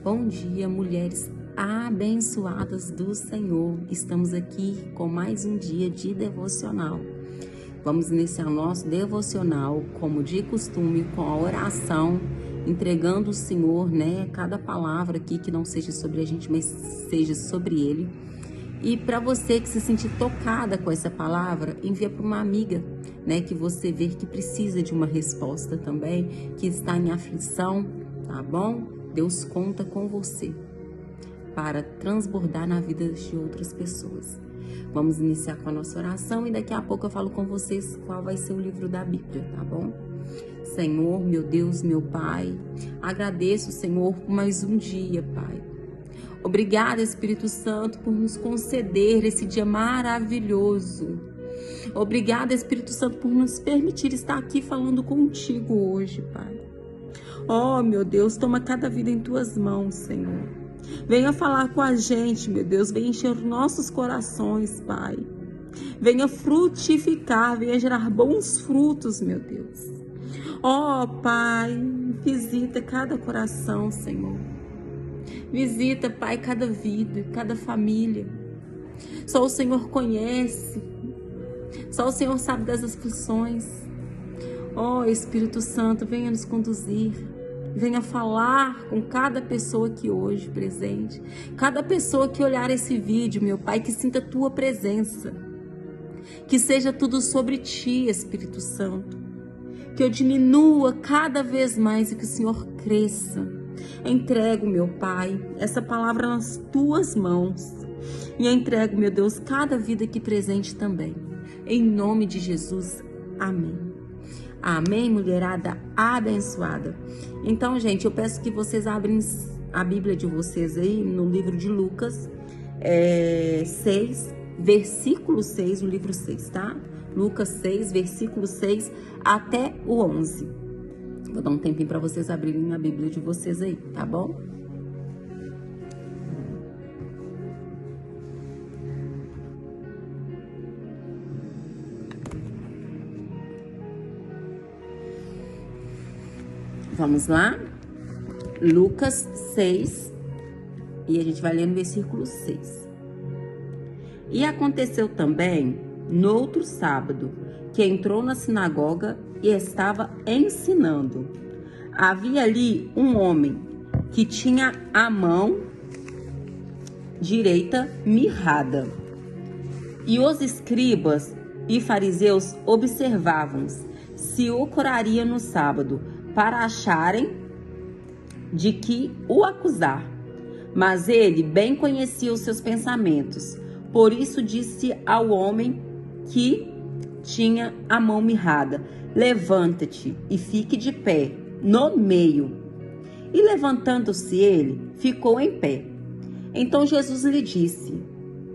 Bom dia, mulheres abençoadas do Senhor. Estamos aqui com mais um dia de devocional. Vamos iniciar o nosso devocional, como de costume, com a oração, entregando ao Senhor, cada palavra aqui que não seja sobre a gente, mas seja sobre Ele. E para você que se sentir tocada com essa palavra, envia para uma amiga, que você vê que precisa de uma resposta também, que está em aflição, tá bom? Deus conta com você para transbordar na vida de outras pessoas. Vamos iniciar com a nossa oração e daqui a pouco eu falo com vocês qual vai ser o livro da Bíblia, tá bom? Senhor, meu Deus, meu Pai, agradeço, Senhor, por mais um dia, Pai. Obrigada, Espírito Santo, por nos conceder esse dia maravilhoso. Obrigada, Espírito Santo, por nos permitir estar aqui falando contigo hoje, Pai. Oh, meu Deus, toma cada vida em tuas mãos, Senhor. Venha falar com a gente, meu Deus, venha encher os nossos corações, Pai. Venha frutificar, venha gerar bons frutos, meu Deus. Oh, Pai, visita cada coração, Senhor. Visita, Pai, cada vida, cada família. Só o Senhor conhece. Só o Senhor sabe das aflições. Oh, Espírito Santo, venha nos conduzir. Venha falar com cada pessoa aqui hoje presente. Cada pessoa que olhar esse vídeo, meu Pai, que sinta a Tua presença. Que seja tudo sobre Ti, Espírito Santo. Que eu diminua cada vez mais e que o Senhor cresça. Entrego, meu Pai, essa palavra nas Tuas mãos. E entrego, meu Deus, cada vida aqui presente também. Em nome de Jesus, amém. Amém, mulherada abençoada. Então, gente, eu peço que vocês abrem a Bíblia de vocês aí no livro de Lucas 6, versículo 6, o livro 6, tá? Lucas 6, versículo 6 até o 11. Vou dar um tempinho para vocês abrirem a Bíblia de vocês aí, tá bom? Vamos lá? Lucas 6, e a gente vai ler no versículo 6. E aconteceu também, no outro sábado, que entrou na sinagoga e estava ensinando. Havia ali um homem que tinha a mão direita mirrada. E os escribas e fariseus observavam se o curaria no sábado, para acharem de que o acusar. Mas ele bem conhecia os seus pensamentos. Por isso disse ao homem que tinha a mão mirrada: levanta-te e fique de pé no meio. E levantando-se ele, ficou em pé. Então Jesus lhe disse: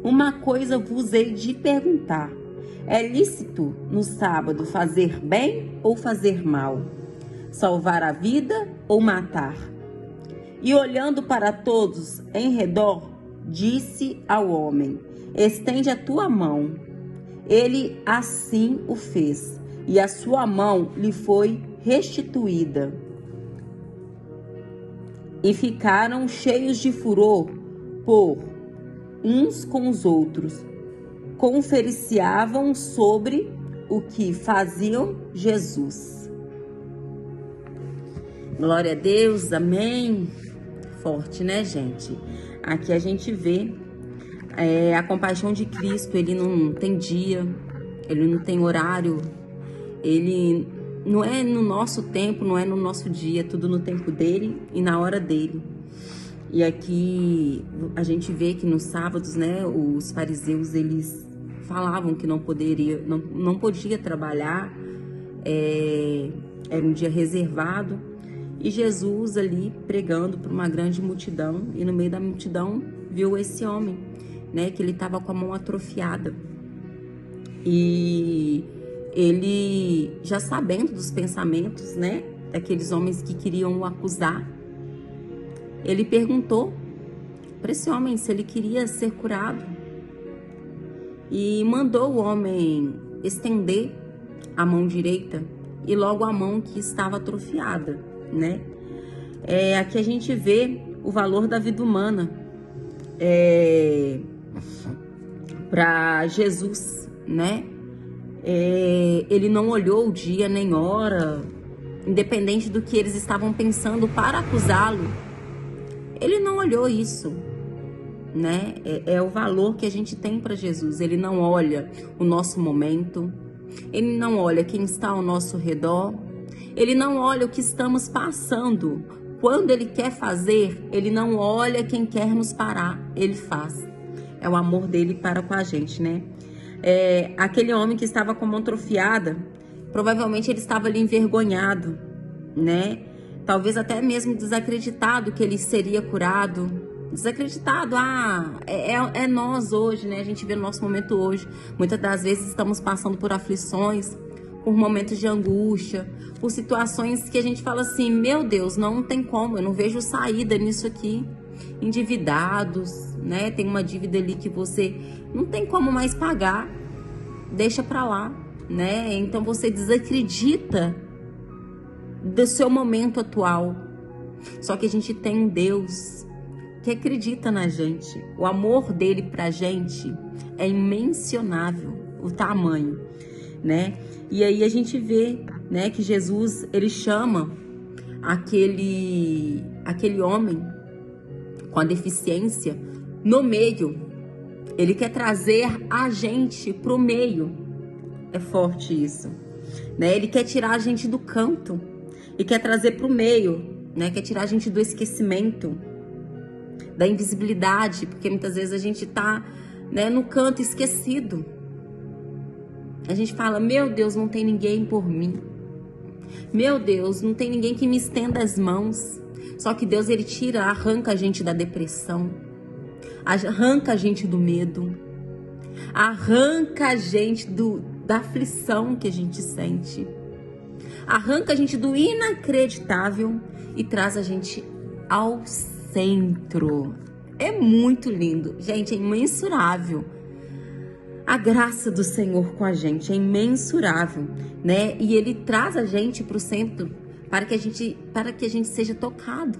uma coisa vos hei de perguntar. É lícito no sábado fazer bem ou fazer mal? Salvar a vida ou matar? E olhando para todos em redor, disse ao homem: estende a tua mão. Ele assim o fez, e a sua mão lhe foi restituída. E ficaram cheios de furor por uns com os outros, conferenciavam sobre o que faziam Jesus. Glória a Deus, amém. Forte, né, gente? Aqui a gente vê a compaixão de Cristo. Ele não tem dia, ele não tem horário, ele não é no nosso tempo, não é no nosso dia, é tudo no tempo dele e na hora dele. E aqui a gente vê que nos sábados, os fariseus, eles falavam que não podia trabalhar, era um dia reservado. E Jesus ali pregando para uma grande multidão, e no meio da multidão viu esse homem, que ele estava com a mão atrofiada. E ele, já sabendo dos pensamentos, daqueles homens que queriam o acusar, ele perguntou para esse homem se ele queria ser curado. E mandou o homem estender a mão direita e logo a mão que estava atrofiada, Aqui a gente vê o valor da vida humana para Jesus, né? Ele não olhou o dia nem hora, independente do que eles estavam pensando para acusá-lo. Ele não olhou isso, né? É o valor que a gente tem para Jesus. Ele não olha o nosso momento, ele não olha quem está ao nosso redor, ele não olha o que estamos passando. Quando ele quer fazer, ele não olha quem quer nos parar, ele faz. É o amor dele para com a gente, né? Aquele homem que estava com a mão atrofiada, provavelmente ele estava ali envergonhado, né? Talvez até mesmo desacreditado que ele seria curado. Desacreditado, é nós hoje, né? A gente vê no nosso momento hoje. Muitas das vezes estamos passando por aflições, por momentos de angústia, por situações que a gente fala assim, meu Deus, não tem como, eu não vejo saída nisso aqui. Endividados, né? Tem uma dívida ali que você não tem como mais pagar, deixa pra lá, né? Então você desacredita do seu momento atual. Só que a gente tem um Deus que acredita na gente. O amor dele pra gente é imensurável, o tamanho, né? E aí a gente vê, né, que Jesus, ele chama aquele homem com a deficiência no meio. Ele quer trazer a gente pro meio. É forte isso, né? Ele quer tirar a gente do canto e quer trazer pro meio, né? Quer tirar a gente do esquecimento, da invisibilidade, porque muitas vezes a gente tá, né, no canto esquecido. A gente fala, meu Deus, não tem ninguém por mim. Meu Deus, não tem ninguém que me estenda as mãos. Só que Deus, ele arranca a gente da depressão, arranca a gente do medo, arranca a gente da aflição que a gente sente, arranca a gente do inacreditável e traz a gente ao centro. É muito lindo, gente, é imensurável. A graça do Senhor com a gente é imensurável, né? E ele traz a gente para o centro para que a gente seja tocado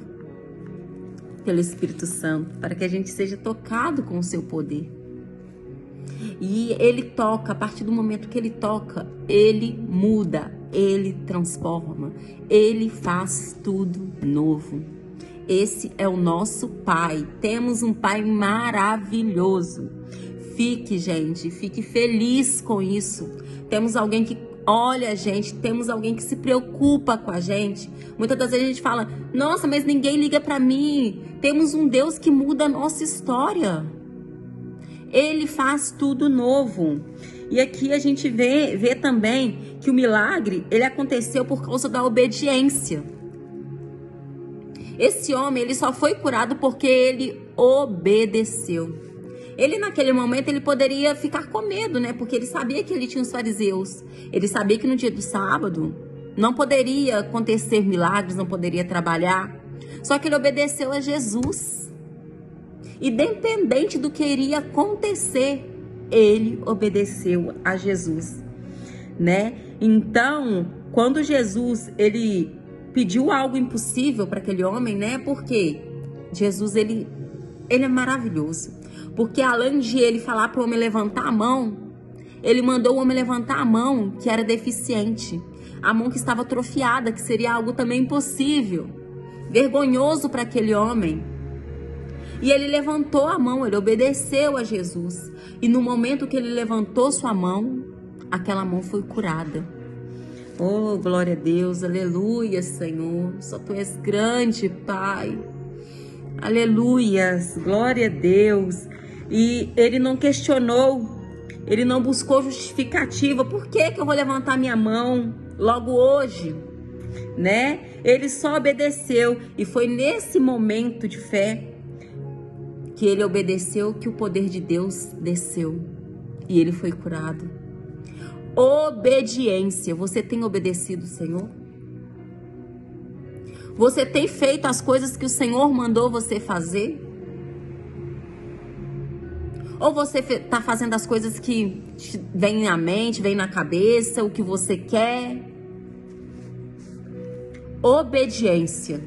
pelo Espírito Santo, para que a gente seja tocado com o seu poder. E ele toca, a partir do momento que ele toca, ele muda, ele transforma, ele faz tudo novo. Esse é o nosso Pai. Temos um Pai maravilhoso. Fique, gente, fique feliz com isso. Temos alguém que olha a gente, temos alguém que se preocupa com a gente. Muitas das vezes a gente fala, nossa, mas ninguém liga pra mim. Temos um Deus que muda a nossa história. Ele faz tudo novo. E aqui a gente vê também que o milagre, ele aconteceu por causa da obediência. Esse homem, ele só foi curado porque ele obedeceu. Ele, naquele momento, ele poderia ficar com medo, né? Porque ele sabia que ele tinha os fariseus. Ele sabia que no dia do sábado não poderia acontecer milagres, não poderia trabalhar. Só que ele obedeceu a Jesus. Independente do que iria acontecer, ele obedeceu a Jesus, né? Então, quando Jesus, ele pediu algo impossível para aquele homem, né? Porque Jesus, ele é maravilhoso. Porque além de ele falar para o homem levantar a mão, ele mandou o homem levantar a mão que era deficiente. A mão que estava atrofiada, que seria algo também impossível, vergonhoso para aquele homem. E ele levantou a mão, ele obedeceu a Jesus. E no momento que ele levantou sua mão, aquela mão foi curada. Oh, glória a Deus, aleluia, Senhor. Só Tu és grande, Pai. Aleluias, glória a Deus. E ele não questionou, ele não buscou justificativa. Por que eu vou levantar minha mão logo hoje, né? Ele só obedeceu. E foi nesse momento de fé que ele obedeceu que o poder de Deus desceu. E ele foi curado. Obediência. Você tem obedecido o Senhor? Você tem feito as coisas que o Senhor mandou você fazer? Ou você está fazendo as coisas que vêm na mente, vêm na cabeça, o que você quer? Obediência.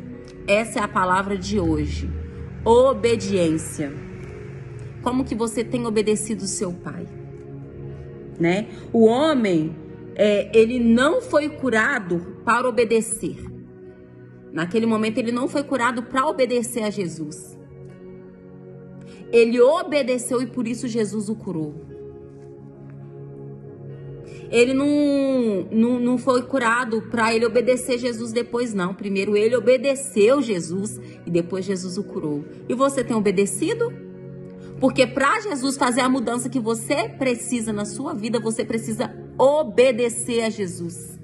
Essa é a palavra de hoje. obediência. Como que você tem obedecido seu pai? Né? O homem, ele não foi curado para obedecer. Naquele momento, ele não foi curado para obedecer a Jesus. Ele obedeceu e por isso Jesus o curou. Ele não foi curado para ele obedecer Jesus depois, não. Primeiro ele obedeceu Jesus e depois Jesus o curou. E você tem obedecido? Porque para Jesus fazer a mudança que você precisa na sua vida, você precisa obedecer a Jesus.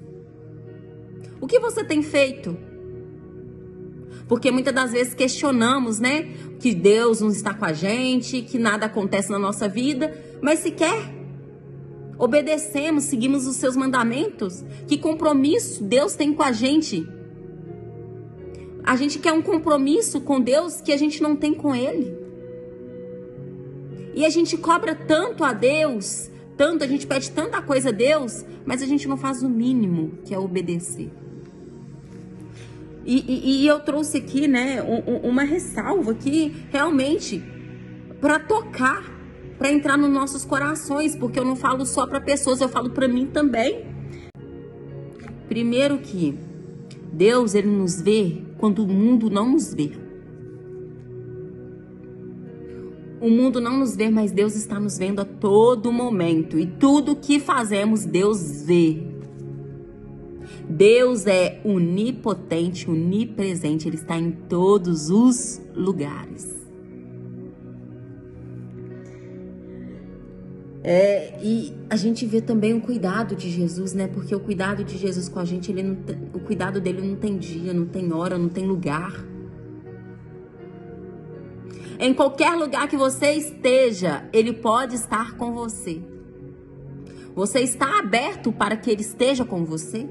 O que você tem feito? Porque muitas das vezes questionamos, né? Que Deus não está com a gente, que nada acontece na nossa vida. Mas sequer obedecemos, seguimos os seus mandamentos. Que compromisso Deus tem com a gente? A gente quer um compromisso com Deus que a gente não tem com Ele. E a gente cobra tanto a Deus, a gente pede tanta coisa a Deus, mas a gente não faz o mínimo, que é obedecer. E eu trouxe aqui, né, uma ressalva aqui, realmente, para tocar, para entrar nos nossos corações, porque eu não falo só para pessoas, eu falo para mim também. Primeiro que Deus, ele nos vê quando o mundo não nos vê. O mundo não nos vê, mas Deus está nos vendo a todo momento. E tudo que fazemos, Deus vê. Deus é onipotente, onipresente. Ele está em todos os lugares. E a gente vê também o cuidado de Jesus, né? Porque o cuidado de Jesus com a gente, o cuidado dele não tem dia, não tem hora, não tem lugar. Em qualquer lugar que você esteja, ele pode estar com você. Você está aberto para que ele esteja com você?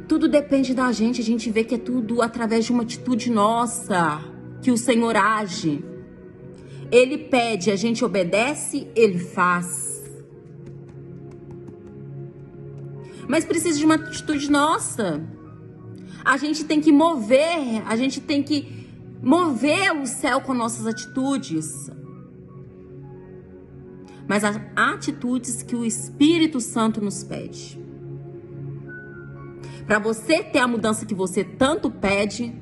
Tudo depende da gente. A gente vê que é tudo através de uma atitude nossa que o Senhor age. Ele pede, a gente obedece, ele faz. Mas precisa de uma atitude nossa. A gente tem que mover o céu com nossas atitudes. Mas as atitudes que o Espírito Santo nos pede. Para você ter a mudança que você tanto pede,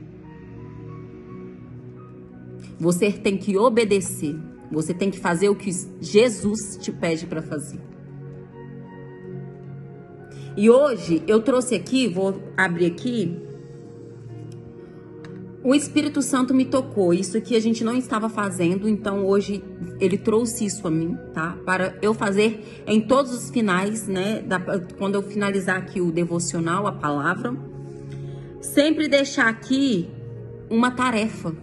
você tem que obedecer. Você tem que fazer o que Jesus te pede para fazer. E hoje eu trouxe aqui, vou abrir aqui. O Espírito Santo me tocou. Isso aqui a gente não estava fazendo, então hoje ele trouxe isso a mim, tá? Para eu fazer em todos os finais, né? Quando eu finalizar aqui o devocional, a palavra, sempre deixar aqui uma tarefa.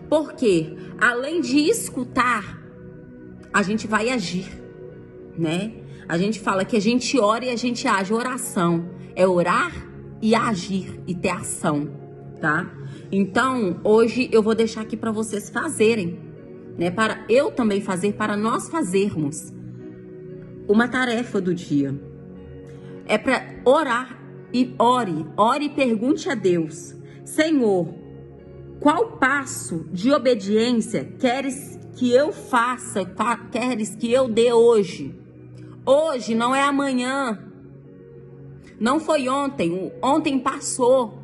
Porque além de escutar, a gente vai agir, né? A gente fala que a gente ora e a gente age. Oração é orar e agir e ter ação, tá? Então, hoje eu vou deixar aqui para vocês fazerem, né? Para eu também fazer, para nós fazermos uma tarefa do dia. É para orar e ore e pergunte a Deus: Senhor, qual passo de obediência queres que eu faça, queres que eu dê hoje? Hoje não é amanhã, não foi ontem, ontem passou.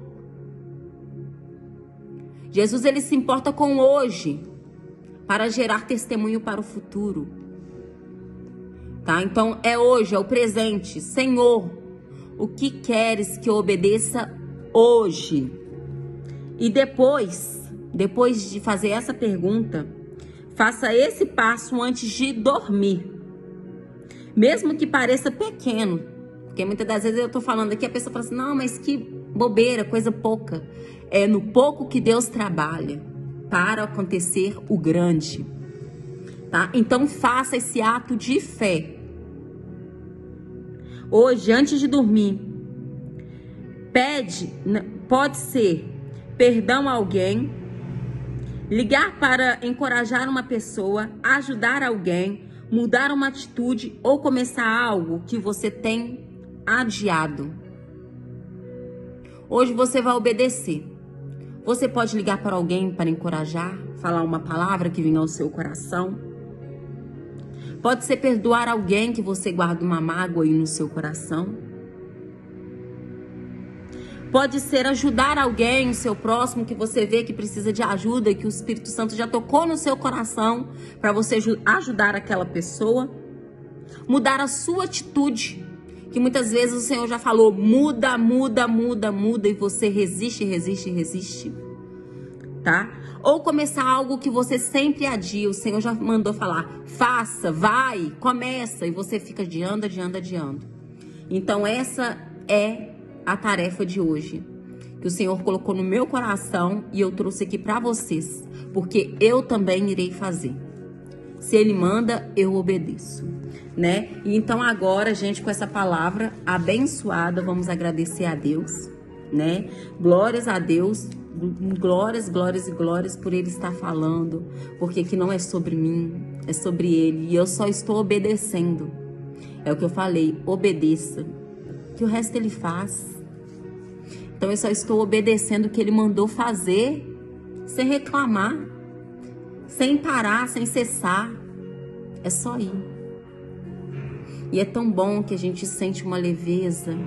Jesus, ele se importa com hoje, para gerar testemunho para o futuro. Tá? Então, é hoje, é o presente. Senhor, o que queres que eu obedeça hoje? E depois de fazer essa pergunta, faça esse passo antes de dormir. Mesmo que pareça pequeno. Porque muitas das vezes eu tô falando aqui, a pessoa fala assim, não, mas que bobeira, coisa pouca. É no pouco que Deus trabalha para acontecer o grande, tá? Então faça esse ato de fé. Hoje, antes de dormir, pode ser perdão a alguém, ligar para encorajar uma pessoa, ajudar alguém, mudar uma atitude ou começar algo que você tem adiado. Hoje você vai obedecer. Você pode ligar para alguém para encorajar, falar uma palavra que venha ao seu coração. Pode ser perdoar alguém que você guarda uma mágoa aí no seu coração. Pode ser ajudar alguém, o seu próximo, que você vê que precisa de ajuda e que o Espírito Santo já tocou no seu coração para você ajudar aquela pessoa. Mudar a sua atitude, que muitas vezes o Senhor já falou, muda, muda, muda, muda, e você resiste, resiste, resiste, tá? Ou começar algo que você sempre adia, o Senhor já mandou falar, faça, vai, começa, e você fica adiando, adiando, adiando. Então essa é a tarefa de hoje, que o Senhor colocou no meu coração e eu trouxe aqui para vocês, porque eu também irei fazer. Se Ele manda, eu obedeço, né? E então agora, gente, com essa palavra abençoada, vamos agradecer a Deus, né? Glórias a Deus, glórias, glórias e glórias por Ele estar falando, porque que não é sobre mim, é sobre Ele, e eu só estou obedecendo. É o que eu falei, obedeça, que o resto Ele faz. Então eu só estou obedecendo o que Ele mandou fazer, sem reclamar, sem parar, sem cessar. É só ir. E é tão bom que a gente sente uma leveza.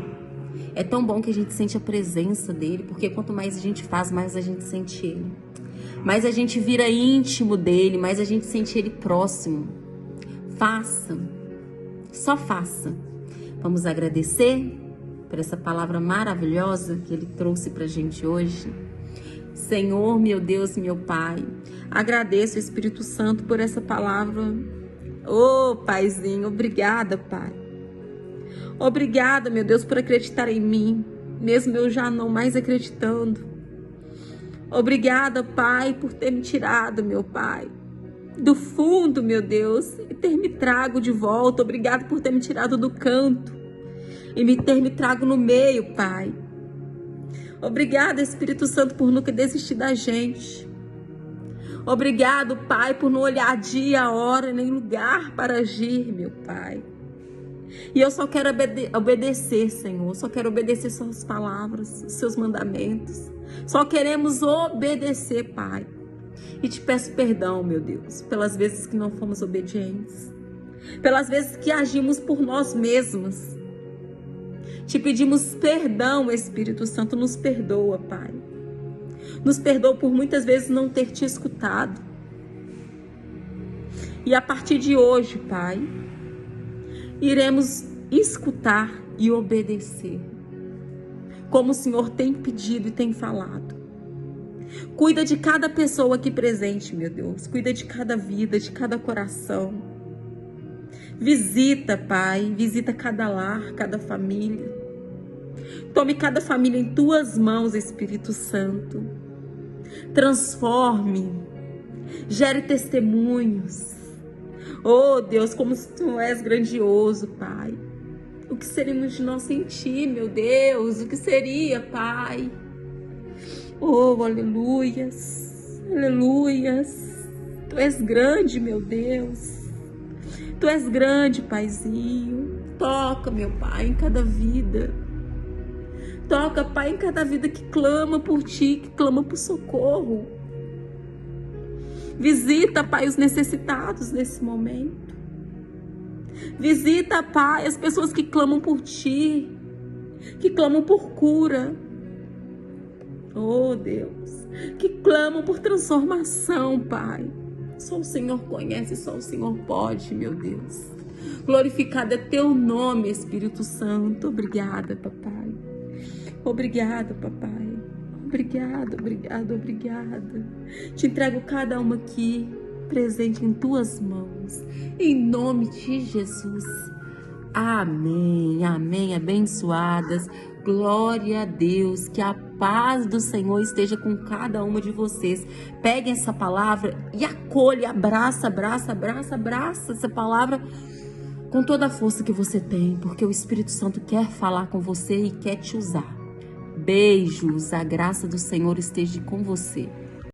É tão bom que a gente sente a presença dele, porque quanto mais a gente faz, mais a gente sente ele. Mais a gente vira íntimo dele, mais a gente sente ele próximo. Faça. Só faça. Vamos agradecer por essa palavra maravilhosa que ele trouxe pra gente hoje. Senhor, meu Deus, meu Pai, agradeço, Espírito Santo, por essa palavra. Ô, Paizinho, obrigada, Pai. Obrigada, meu Deus, por acreditar em mim, mesmo eu já não mais acreditando. Obrigada, Pai, por ter me tirado, meu Pai, do fundo, meu Deus, e ter me trago de volta. Obrigada por ter me tirado do canto e ter me trago no meio, Pai. Obrigada, Espírito Santo, por nunca desistir da gente. Obrigado, Pai, por não olhar dia, hora, nem lugar para agir, meu Pai. E eu só quero obedecer, Senhor. Só quero obedecer suas palavras, seus mandamentos. Só queremos obedecer, Pai. E te peço perdão, meu Deus, pelas vezes que não fomos obedientes. Pelas vezes que agimos por nós mesmos. Te pedimos perdão, Espírito Santo, nos perdoa, Pai. Nos perdoa por muitas vezes não ter te escutado. E a partir de hoje, Pai, iremos escutar e obedecer, como o Senhor tem pedido e tem falado. Cuida de cada pessoa aqui presente, meu Deus. Cuida de cada vida, de cada coração. Visita, Pai, visita cada lar, cada família. Tome cada família em tuas mãos, Espírito Santo. Transforme, gere testemunhos. Oh, Deus, como tu és grandioso, Pai. O que seríamos de nós sem ti, meu Deus? O que seria, Pai? Oh, aleluias, aleluias. Tu és grande, meu Deus. Tu és grande, Paizinho. Toca, meu Pai, em cada vida. Toca, Pai, em cada vida que clama por ti, que clama por socorro. Visita, Pai, os necessitados nesse momento. Visita, Pai, as pessoas que clamam por ti, que clamam por cura. Oh, Deus, que clamam por transformação, Pai. Só o Senhor conhece, só o Senhor pode, meu Deus. Glorificado é teu nome, Espírito Santo. Obrigada, Papai. Obrigada, Papai. Obrigada, obrigada, obrigada. Te entrego cada uma aqui, presente em tuas mãos. Em nome de Jesus. Amém, amém, abençoadas. Glória a Deus, que a paz do Senhor esteja com cada uma de vocês. Peguem essa palavra e acolhe, abraça, abraça, abraça, abraça essa palavra com toda a força que você tem, porque o Espírito Santo quer falar com você e quer te usar. Beijos, a graça do Senhor esteja com você.